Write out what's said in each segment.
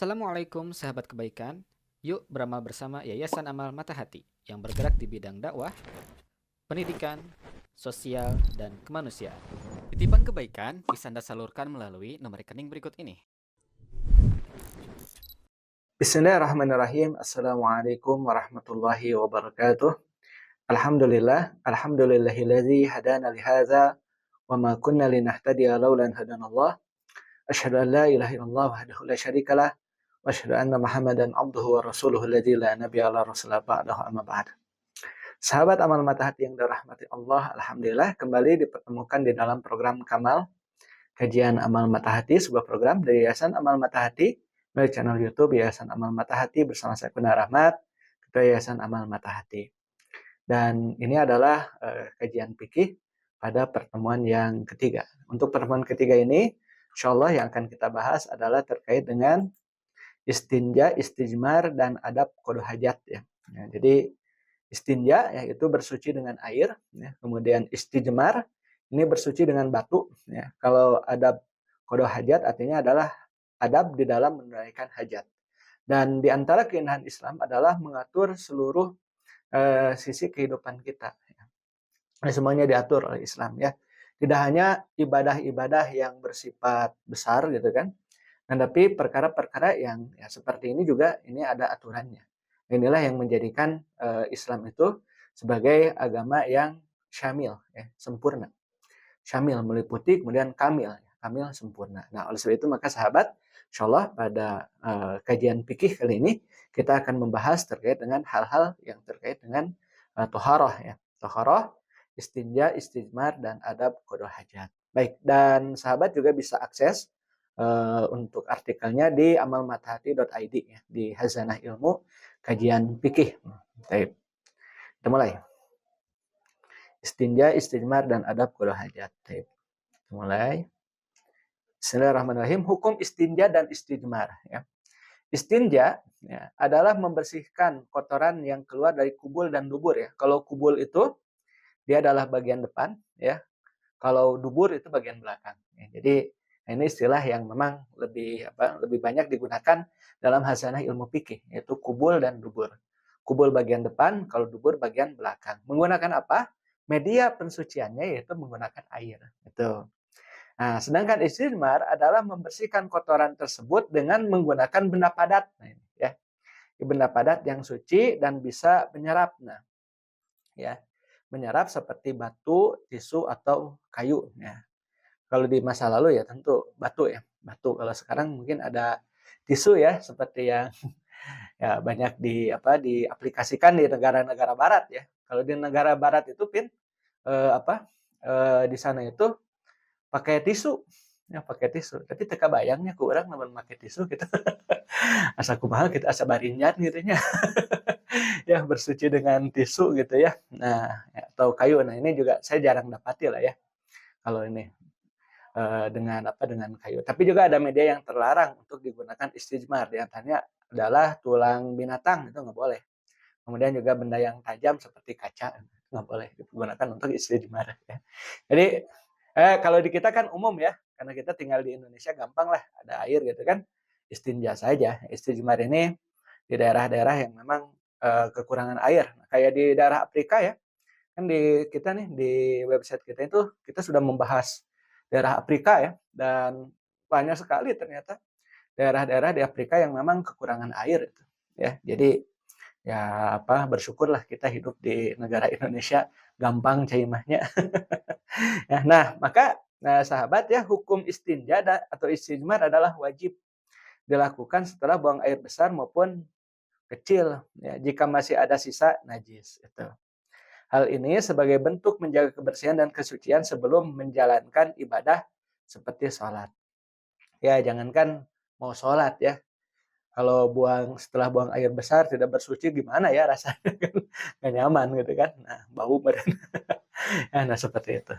Assalamualaikum sahabat kebaikan. Yuk beramal bersama Yayasan Amal Mata Hati yang bergerak di bidang dakwah, pendidikan, sosial, dan kemanusiaan. Titipan kebaikan bisa Anda salurkan melalui nomor rekening berikut ini. Bismillahirrahmanirrahim. Assalamualaikum warahmatullahi wabarakatuh. Alhamdulillahilladzi hadana lihadza wa ma kunna linahtadiya laula an hadanallah. Asyhadu an la ilaha illallah wahdahu la syarikalah wa asyhadu anna Muhammadan abduhu wa rasuluhu alladzi la nabiyya la rasula ba'dahu amma ba'd. Sahabat amal mata hati yang dirahmati Allah, alhamdulillah kembali dipertemukan di dalam program Kamal Kajian Amal Mata Hati, sebuah program dari Yayasan Amal Mata Hati melalui channel YouTube Yayasan Amal Mata Hati bersama saya Kuna Rahmat, Ketua Yayasan Amal Mata Hati. Dan ini adalah kajian fikih pada pertemuan yang ketiga. Untuk pertemuan ketiga ini, insya Allah yang akan kita bahas adalah terkait dengan istinja, istijmar, dan adab qada hajat ya. Jadi istinja yaitu bersuci dengan air, ya. Kemudian istijmar ini bersuci dengan batu. Ya. Kalau adab qada hajat artinya adalah adab di dalam menunaikan hajat. Dan di antara keindahan Islam adalah mengatur seluruh sisi kehidupan kita. Ya. Semuanya diatur oleh Islam ya. Tidak hanya ibadah-ibadah yang bersifat besar gitu kan, tapi perkara-perkara yang ya seperti ini juga ini ada aturannya. Inilah yang menjadikan Islam itu sebagai agama yang syamil, ya, sempurna. Syamil meliputi kemudian kamil, ya, kamil sempurna. Nah, oleh sebab itu maka sahabat, insyaallah pada kajian fikih kali ini kita akan membahas terkait dengan hal-hal yang terkait dengan toharoh ya. Toharoh, istinja, istijmar, dan adab qada hajat. Baik, dan sahabat juga bisa akses untuk artikelnya di amalmatahati.id ya, di Hazanah Ilmu Kajian Fikih. Baik, kita mulai. Istinja, istijmar, dan adab qada hajat. Baik, kita mulai. Bismillahirrahmanirrahim. Hukum istinja dan istijmar. Ya. Istinja ya, adalah membersihkan kotoran yang keluar dari kubul dan dubur ya. Kalau kubul itu dia adalah bagian depan ya. Kalau dubur itu bagian belakang. Ya. Jadi ini istilah yang memang lebih banyak digunakan dalam hazanah ilmu fikih, yaitu kubul dan dubur. Kubul bagian depan, kalau dubur bagian belakang. Menggunakan apa? Media pensuciannya yaitu menggunakan air. Itu. Nah, sedangkan istijmar adalah membersihkan kotoran tersebut dengan menggunakan benda padat. Nah, ini, ya. Benda padat yang suci dan bisa menyerap. Nah, ya. Menyerap seperti batu, tisu, atau kayu. Ya. Kalau di masa lalu ya tentu batu ya. Batu. Kalau sekarang mungkin ada tisu ya, seperti yang ya banyak diaplikasikan di negara-negara barat ya. Kalau di negara barat itu di sana itu pakai tisu ya, pakai tisu tapi teka bayangnya ku orang namun pakai tisu gitu asa kumaha kita asa barinjan gitu nya ya bersuci dengan tisu gitu ya. Nah ya, atau kayu, nah ini juga saya jarang dapati lah ya kalau ini dengan kayu. Tapi juga ada media yang terlarang untuk digunakan istijmar, di antaranya adalah tulang binatang, itu nggak boleh. Kemudian juga benda yang tajam seperti kaca nggak boleh digunakan untuk istijmar ya. Jadi kalau di kita kan umum ya, karena kita tinggal di Indonesia gampang lah ada air gitu kan, istinja saja. Istijmar ini di daerah-daerah yang memang kekurangan air. Nah, kayak di daerah Afrika ya, kan di kita nih di website kita itu kita sudah membahas daerah Afrika ya, dan banyak sekali ternyata daerah-daerah di Afrika yang memang kekurangan air itu ya. Jadi ya bersyukurlah kita hidup di negara Indonesia gampang caimahnya. Ya, nah sahabat ya, hukum istinja atau istijmar adalah wajib dilakukan setelah buang air besar maupun kecil ya, jika masih ada sisa najis itu. Hal ini sebagai bentuk menjaga kebersihan dan kesucian sebelum menjalankan ibadah seperti sholat. Ya, jangankan mau sholat ya, kalau setelah buang air besar tidak bersuci gimana ya rasanya kan nggak nyaman gitu kan. Nah, bau badan. Nah, seperti itu.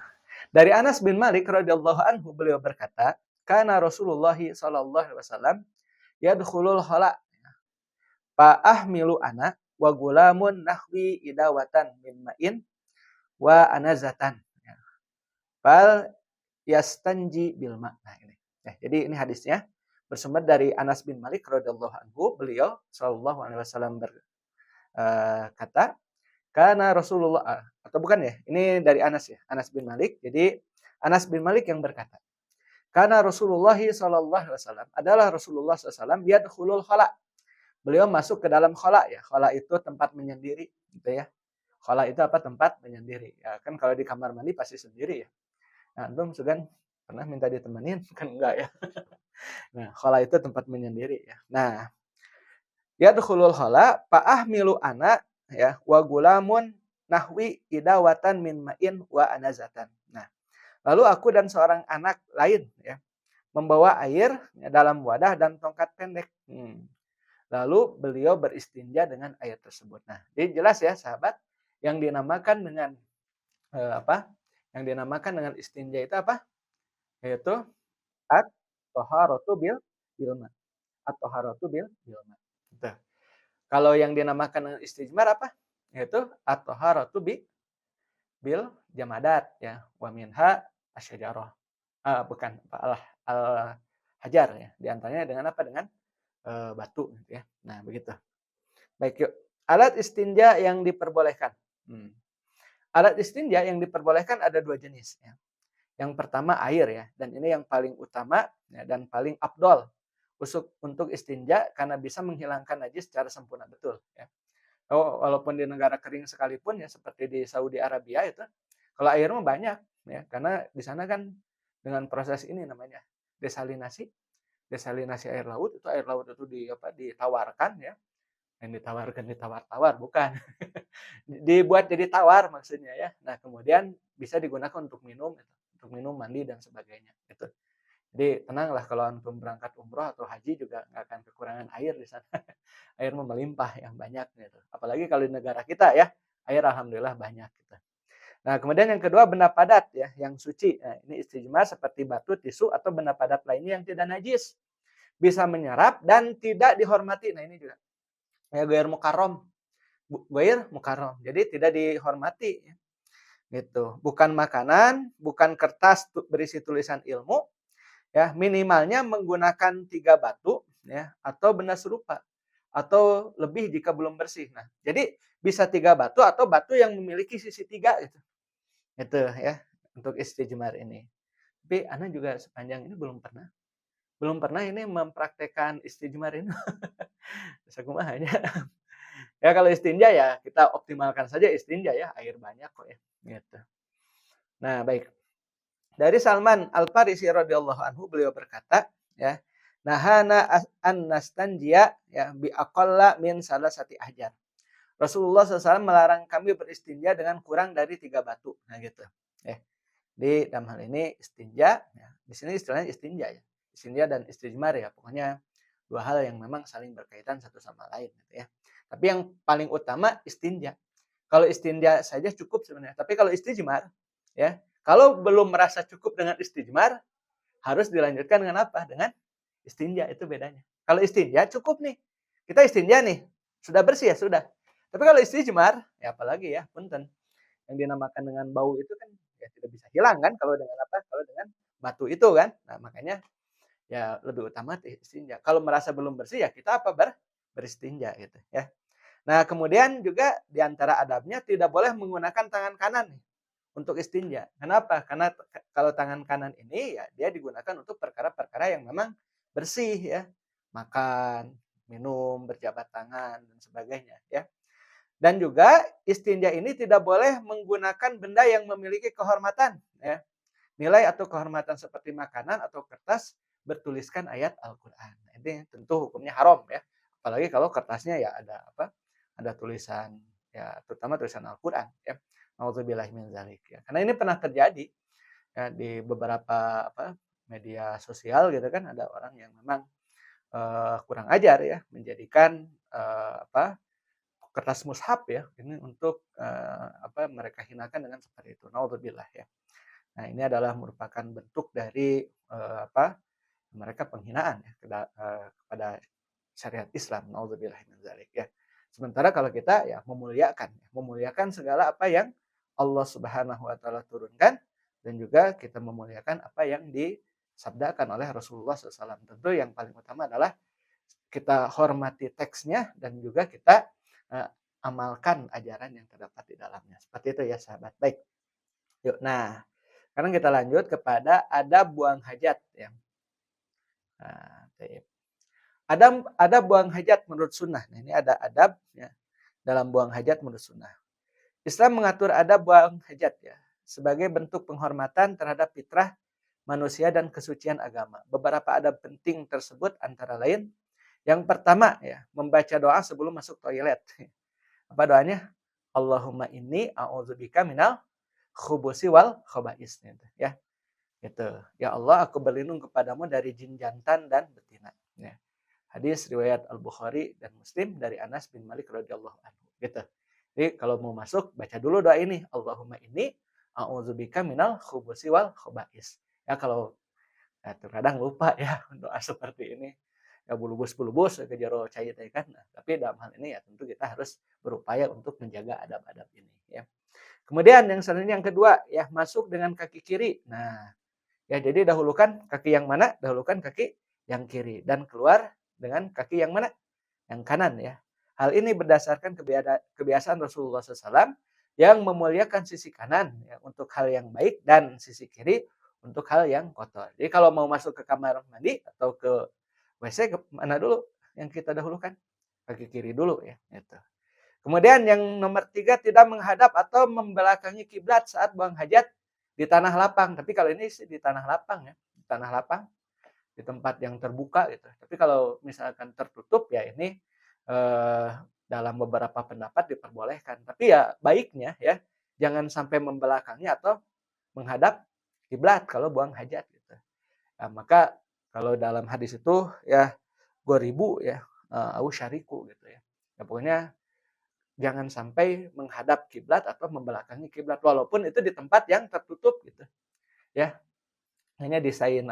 Dari Anas bin Malik radhiyallahu anhu beliau berkata, "Kana Rasulullah sallallahu alaihi wasallam yadkhulul khala fa ahmilu ana wa gulamun nahwi idawatan min ma'in wa anazatan." Fal yastanji bil ma. Nah, ini. Ya, jadi ini hadisnya. bersumber dari Anas bin Malik radhiyallahu anhu, beliau sallallahu alaihi wasallam berkata, karena Rasulullah atau bukan ya, ini dari Anas ya, Anas bin Malik. Jadi Anas bin Malik yang berkata, karena Rasulullah sallallahu alaihi wasallam adalah Rasulullah SAW yadkhulul khala. Beliau masuk ke dalam khala ya. Khala itu tempat menyendiri gitu ya. Khala itu apa? Tempat menyendiri. Ya kan kalau di kamar mandi pasti sendiri ya. Nah, antum segan pernah minta ditemenin kan enggak ya. Nah, khala itu tempat menyendiri ya. Nah, yadkhulul khala fa ahmilu ana ya wa gulamun nahwi idawatan min ma'in wa anazatan. Nah, lalu aku dan seorang anak lain ya membawa air ya, dalam wadah dan tongkat pendek. Lalu beliau beristinja dengan air tersebut. Nah, jadi jelas ya sahabat, yang dinamakan dengan apa? Yang dinamakan dengan istinja itu apa? Yaitu at-thaharatu bil ma. At-thaharatu bil ma. Gitu. Kalau yang dinamakan dengan istijmar apa? Yaitu at-thaharatu bil jamadat ya. Wa minha asyajarah. Bukan al al hajar ya. Di antaranya dengan apa? Dengan batu gitu ya. Nah, begitu. Baik, yuk. Alat istinja yang diperbolehkan. Alat istinja yang diperbolehkan ada dua jenis ya. Yang pertama air ya, dan ini yang paling utama ya, dan paling afdol untuk istinja karena bisa menghilangkan najis secara sempurna betul ya. Walaupun di negara kering sekalipun ya seperti di Saudi Arabia itu, kalau air mah banyak ya, karena di sana kan dengan proses ini namanya desalinasi. Desalinasi air laut itu ditawarkan ya. Yang ditawarkan ditawar-tawar bukan. Dibuat jadi tawar maksudnya ya. Nah, kemudian bisa digunakan untuk minum gitu, untuk minum, mandi dan sebagainya gitu. Jadi tenanglah kalau antum berangkat umroh atau haji juga nggak akan kekurangan air di sana. Air melimpah yang banyak gitu. Apalagi kalau di negara kita ya, air alhamdulillah banyak gitu. Nah, kemudian yang kedua benda padat ya, yang suci. Nah, ini istijmar seperti batu, tisu atau benda padat lainnya yang tidak najis. Bisa menyerap dan tidak dihormati. Nah, ini juga ya gair mukarrom. Gair mukarrom. Jadi tidak dihormati ya. Gitu. Bukan makanan, bukan kertas berisi tulisan ilmu, ya minimalnya menggunakan 3 batu ya atau benda serupa atau lebih jika belum bersih. Nah, jadi bisa 3 batu atau batu yang memiliki sisi 3 gitu. Itu ya untuk istijmar ini. Tapi ana juga sepanjang ini belum pernah ini mempraktekkan istijmar ini. Sakumaha nya. Ya kalau istinja ya kita optimalkan saja istinja ya, air banyak kok ya, gitu. Nah, baik. Dari Salman Al-Farisi radhiyallahu anhu beliau berkata, ya, nahana an nastanjiya ya bi aqalla min salasati ahjar. Rasulullah SAW melarang kami beristinja dengan kurang dari 3 batu. Nah, gitu. Di dalam hal ini istinja, ya, di sini istilahnya istinja ya. Istinja dan istijmar ya, pokoknya dua hal yang memang saling berkaitan satu sama lain gitu ya. Tapi yang paling utama istinja. Kalau istinja saja cukup sebenarnya. Tapi kalau istijmar, ya, kalau belum merasa cukup dengan istijmar, harus dilanjutkan dengan apa? Dengan istinja, itu bedanya. Kalau istinja cukup nih. Kita istinja nih, sudah bersih ya, sudah. Tapi kalau istijmar, ya apalagi ya, punten. Yang dinamakan dengan bau itu kan ya tidak bisa hilang kan kalau dengan apa? Kalau dengan batu itu kan. Nah, makanya ya lebih utama istinja. Kalau merasa belum bersih ya kita apa? Beristinja gitu ya. Nah, kemudian juga di antara adabnya tidak boleh menggunakan tangan kanan nih untuk istinja. Kenapa? Karena kalau tangan kanan ini ya dia digunakan untuk perkara-perkara yang memang bersih ya. Makan, minum, berjabat tangan dan sebagainya ya. Dan juga istinja ini tidak boleh menggunakan benda yang memiliki kehormatan ya. Nilai atau kehormatan seperti makanan atau kertas bertuliskan ayat Al-Qur'an. Ini tentu hukumnya haram ya. Apalagi kalau kertasnya ya ada apa? Ada tulisan ya terutama tulisan Al-Qur'an ya. Nauzubillahi min dzalik ya. Karena ini pernah terjadi ya di beberapa apa media sosial gitu kan ada orang yang memang kurang ajar ya menjadikan apa kertas mushaf ya ini untuk apa mereka hinakan dengan seperti itu. Naudzubillah ya. Nah, ini adalah merupakan bentuk dari apa mereka penghinaan ya kepada syariat Islam. Naudzubillah min dzalik ya. Sementara kalau kita ya memuliakan segala apa yang Allah Subhanahu wa taala turunkan dan juga kita memuliakan apa yang disabdakan oleh Rasulullah SAW. Tentu yang paling utama adalah kita hormati teksnya dan juga kita uh, amalkan ajaran yang terdapat di dalamnya. Seperti itu ya sahabat. Baik. Yuk, nah sekarang kita lanjut kepada adab buang hajat ya. Nah, ada buang hajat menurut sunnah. Nah, ini ada adab ya, dalam buang hajat menurut sunnah. Islam mengatur adab buang hajat ya sebagai bentuk penghormatan terhadap fitrah manusia dan kesucian agama. Beberapa adab penting tersebut antara lain yang pertama ya, membaca doa sebelum masuk toilet. Apa doanya? Allahumma inni a'udzubika minal khubusi wal khaba'is gitu, ya. Gitu. Ya Allah, aku berlindung kepadamu dari jin jantan dan betina. Ya. Hadis riwayat Al-Bukhari dan Muslim dari Anas bin Malik radhiyallahu anhu. Gitu. Jadi kalau mau masuk baca dulu doa ini, Allahumma inni a'udzubika minal khubusi wal khaba'is. Ya kalau terkadang lupa ya doa seperti ini. Ya bulubus-bulubus ke jero cai teh kan. Nah, tapi dalam hal ini ya tentu kita harus berupaya untuk menjaga adab-adab ini ya. Kemudian yang selanjutnya yang kedua ya masuk dengan kaki kiri. Nah, ya jadi dahulukan kaki yang mana? Dahulukan kaki yang kiri dan keluar dengan kaki yang mana? Yang kanan ya. Hal ini berdasarkan kebiasaan Rasulullah SAW yang memuliakan sisi kanan ya, untuk hal yang baik dan sisi kiri untuk hal yang kotor. Jadi kalau mau masuk ke kamar mandi atau ke WC ke mana dulu yang kita dahulukan? Kaki kiri dulu ya. Gitu. Kemudian yang nomor 3 tidak menghadap atau membelakangi kiblat saat buang hajat di tanah lapang. Tapi kalau ini sih di tanah lapang ya, di tanah lapang, di tempat yang terbuka gitu. Tapi kalau misalkan tertutup ya ini dalam beberapa pendapat diperbolehkan. Tapi ya baiknya ya jangan sampai membelakangi atau menghadap kiblat kalau buang hajat gitu. Nah, maka kalau dalam hadis itu ya goribu ya au syariku gitu ya. Ya pokoknya jangan sampai menghadap kiblat atau membelakangi kiblat walaupun itu di tempat yang tertutup gitu. Ya. Hanya desain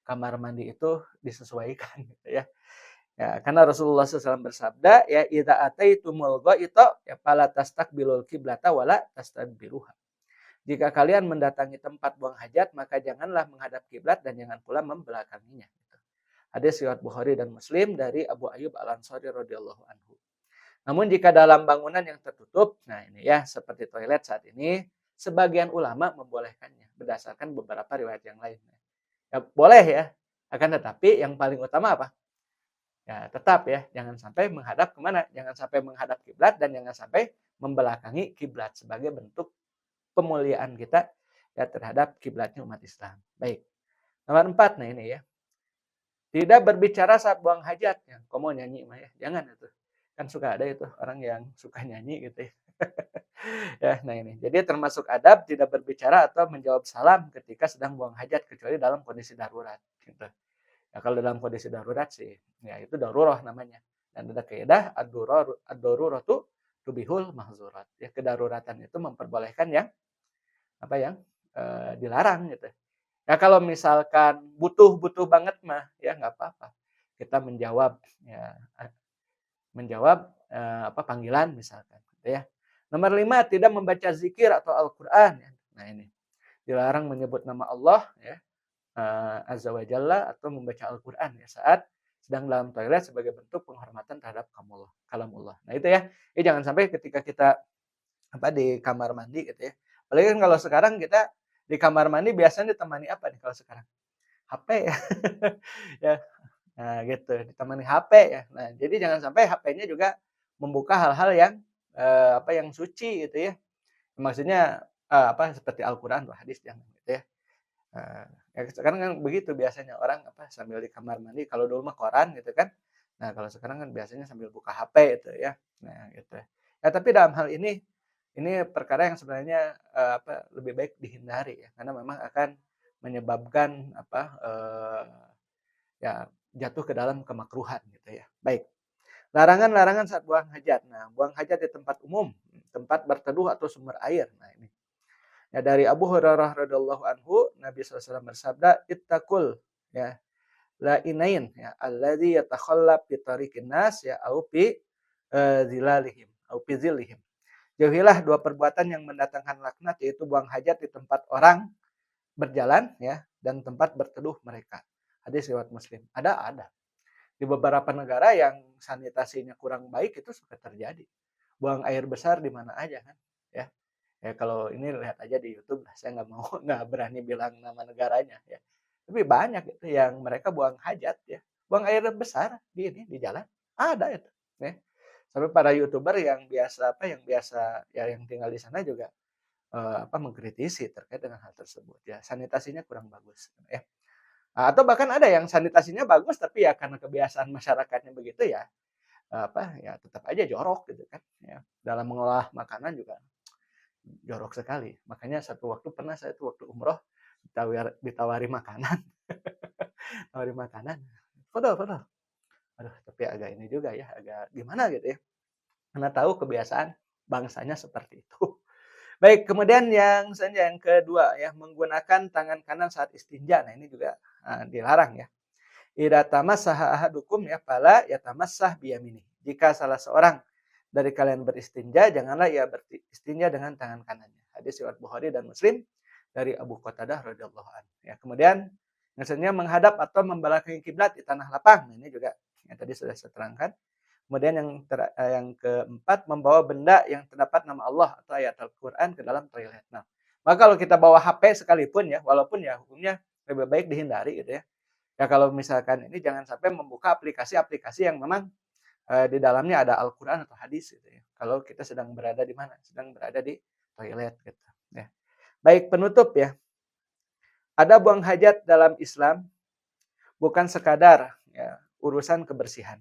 kamar mandi itu disesuaikan gitu ya. Ya, karena Rasulullah SAW bersabda ya idza ataitumul ghaita ya fala tastaqbilul qiblata wala tastadbiruha. Jika kalian mendatangi tempat buang hajat maka janganlah menghadap kiblat dan jangan pula membelakanginya gitu. Hadis riwayat Bukhari dan Muslim dari Abu Ayyub Al-Ansari radhiyallahu anhu. Namun jika dalam bangunan yang tertutup, nah ini ya seperti toilet saat ini, sebagian ulama membolehkannya berdasarkan beberapa riwayat yang lain. Ya, boleh ya, akan tetapi yang paling utama apa? Ya tetap ya, jangan sampai menghadap kemana? Jangan sampai menghadap kiblat dan jangan sampai membelakangi kiblat sebagai bentuk pemuliaan kita ya terhadap kiblatnya umat Islam. Baik. Nomor 4, nah ini ya. Tidak berbicara saat buang hajat. Ya, kamu mau nyanyi mah ya, jangan itu. Kan suka ada itu orang yang suka nyanyi gitu ya. Ya, nah ini. Jadi termasuk adab tidak berbicara atau menjawab salam ketika sedang buang hajat kecuali dalam kondisi darurat gitu. Ya kalau dalam kondisi darurat sih ya itu darurah namanya. Dan ada kaidah ad-daruratu tubihul mahzurat. Ya kedaruratan itu memperbolehkan yang apa yang dilarang gitu. Ya kalau misalkan butuh banget mah ya nggak apa-apa. Kita menjawab ya menjawab panggilan misalkan gitu ya. Nomor 5 tidak membaca zikir atau Al-Qur'an ya. Nah ini. Dilarang menyebut nama Allah ya. Azza wa Jalla atau membaca Al-Qur'an ya saat sedang dalam toilet sebagai bentuk penghormatan terhadap kalamullah. Nah itu ya. Jangan sampai ketika kita di kamar mandi gitu ya. Apalagi kan kalau sekarang kita di kamar mandi biasanya ditemani apa nih kalau sekarang? HP ya. Ya, nah gitu, ditemani HP ya. Nah, jadi jangan sampai HP-nya juga membuka hal-hal yang yang suci gitu ya. Maksudnya seperti Al-Qur'an atau hadis jangan gitu ya. Ya sekarang kan begitu biasanya orang sambil di kamar mandi kalau dulu mah koran gitu kan. Nah, kalau sekarang kan biasanya sambil buka HP itu ya. Nah, gitu. Ya tapi dalam hal ini perkara yang sebenarnya lebih baik dihindari ya karena memang akan menyebabkan ya jatuh ke dalam kemakruhan gitu ya. Baik. Larangan-larangan saat buang hajat. Nah, buang hajat di tempat umum, tempat berteduh atau sumber air. Nah, ini. Ya dari Abu Hurairah radhiyallahu anhu, Nabi SAW bersabda, "Ittaqul ya la inain ya alladzi yatakhallab fi tariqin nas ya au fi zilalihim au fi zillihim." Jauhilah dua perbuatan yang mendatangkan laknat yaitu buang hajat di tempat orang berjalan ya dan tempat berteduh mereka. Hadis riwayat Muslim. Ada. Di beberapa negara yang sanitasinya kurang baik itu suka terjadi. Buang air besar di mana aja kan, ya. Ya kalau ini lihat aja di YouTube lah, saya nggak mau nggak berani bilang nama negaranya ya. Tapi banyak itu yang mereka buang hajat ya, buang air besar di jalan, ada itu, ya. Sampai para YouTuber yang biasa yang biasa ya yang tinggal di sana juga mengkritisi terkait dengan hal tersebut ya, sanitasinya kurang bagus ya. Atau bahkan ada yang sanitasinya bagus tapi ya karena kebiasaan masyarakatnya begitu ya, ya tetap aja jorok gitu kan ya. Dalam mengolah makanan juga jorok sekali. Makanya satu waktu pernah saya tuh waktu umroh ditawari makanan, tawari makanan, "Fadhal." Aduh, tapi agak ini juga ya, agak gimana gitu ya, karena tahu kebiasaan bangsanya seperti itu. Baik, kemudian yang kedua ya, menggunakan tangan kanan saat istinja. Nah, ini juga, dilarang ya. Idza tamassaha ahadukum ya fala yatamassah biyaminih. Jika salah seorang dari kalian beristinja, janganlah ia beristinja dengan tangan kanannya. Hadis riwayat Bukhari dan Muslim dari Abu Qatadah radhiyallahu anhu. Ya, kemudian misalnya menghadap atau membelakangi kiblat di tanah lapang. Nah, ini juga yang tadi sudah saya terangkan. Kemudian yang keempat, membawa benda yang terdapat nama Allah atau ayat Al-Qur'an ke dalam toilet. Nah, maka kalau kita bawa HP sekalipun ya, walaupun ya hukumnya lebih baik dihindari gitu ya. Ya kalau misalkan ini jangan sampai membuka aplikasi-aplikasi yang memang, di dalamnya ada Al-Qur'an atau hadis gitu ya. Kalau kita sedang berada di mana? Sedang berada di toilet gitu, ya. Baik, penutup ya. Ada buang hajat dalam Islam bukan sekadar ya urusan kebersihan,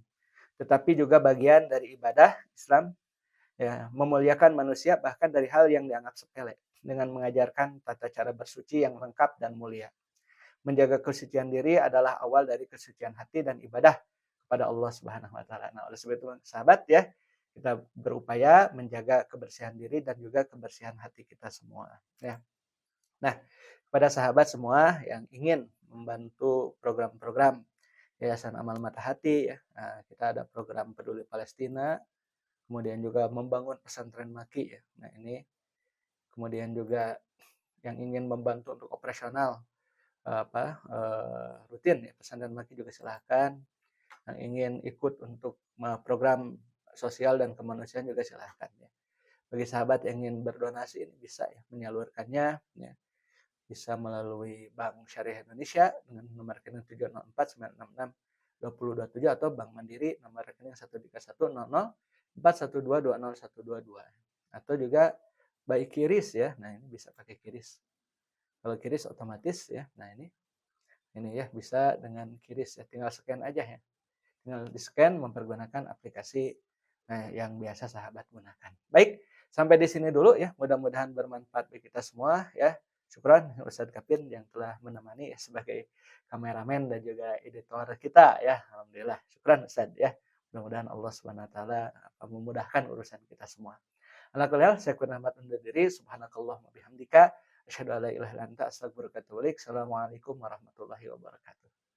tetapi juga bagian dari ibadah Islam ya, memuliakan manusia bahkan dari hal yang dianggap sepele dengan mengajarkan tata cara bersuci yang lengkap dan mulia. Menjaga kesucian diri adalah awal dari kesucian hati dan ibadah kepada Allah Subhanahu wa taala. Nah, oleh sebab itu sahabat ya, kita berupaya menjaga kebersihan diri dan juga kebersihan hati kita semua ya. Nah, kepada sahabat semua yang ingin membantu program-program Yayasan Amal Mata Hati ya, kita ada program Peduli Palestina, kemudian juga membangun pesantren Maki ya. Nah, ini kemudian juga yang ingin membantu untuk operasional rutin ya pesantren Maki juga silahkan. Yang ingin ikut untuk program sosial dan kemanusiaan juga silahkan ya. Bagi sahabat yang ingin berdonasi ini bisa ya menyalurkannya ya. Bisa melalui Bank Syariah Indonesia dengan nomor rekening 704 966 2027 atau Bank Mandiri nomor rekening 13100 412201222 atau juga by QRIS ya. Nah, ini bisa pakai QRIS. Kalau QRIS otomatis ya. Nah, ini ya bisa dengan QRIS ya, tinggal scan aja ya. Tinggal di-scan mempergunakan aplikasi yang biasa sahabat gunakan. Baik, sampai di sini dulu ya. Mudah-mudahan bermanfaat bagi kita semua ya. Syukran Ustadz Kapin yang telah menemani ya sebagai kameramen dan juga editor kita ya. Alhamdulillah. Syukran Ustadz ya. Mudah-mudahan Allah Subhanahu wa taala memudahkan urusan kita semua. Ala kulli hal, saya Kurnia Ahmad undur diri. Subhanakallahumma bihamdika asyhadu an la ilaha illa anta astaghfiruka wa atubu ilaik. Assalamualaikum warahmatullahi wabarakatuh.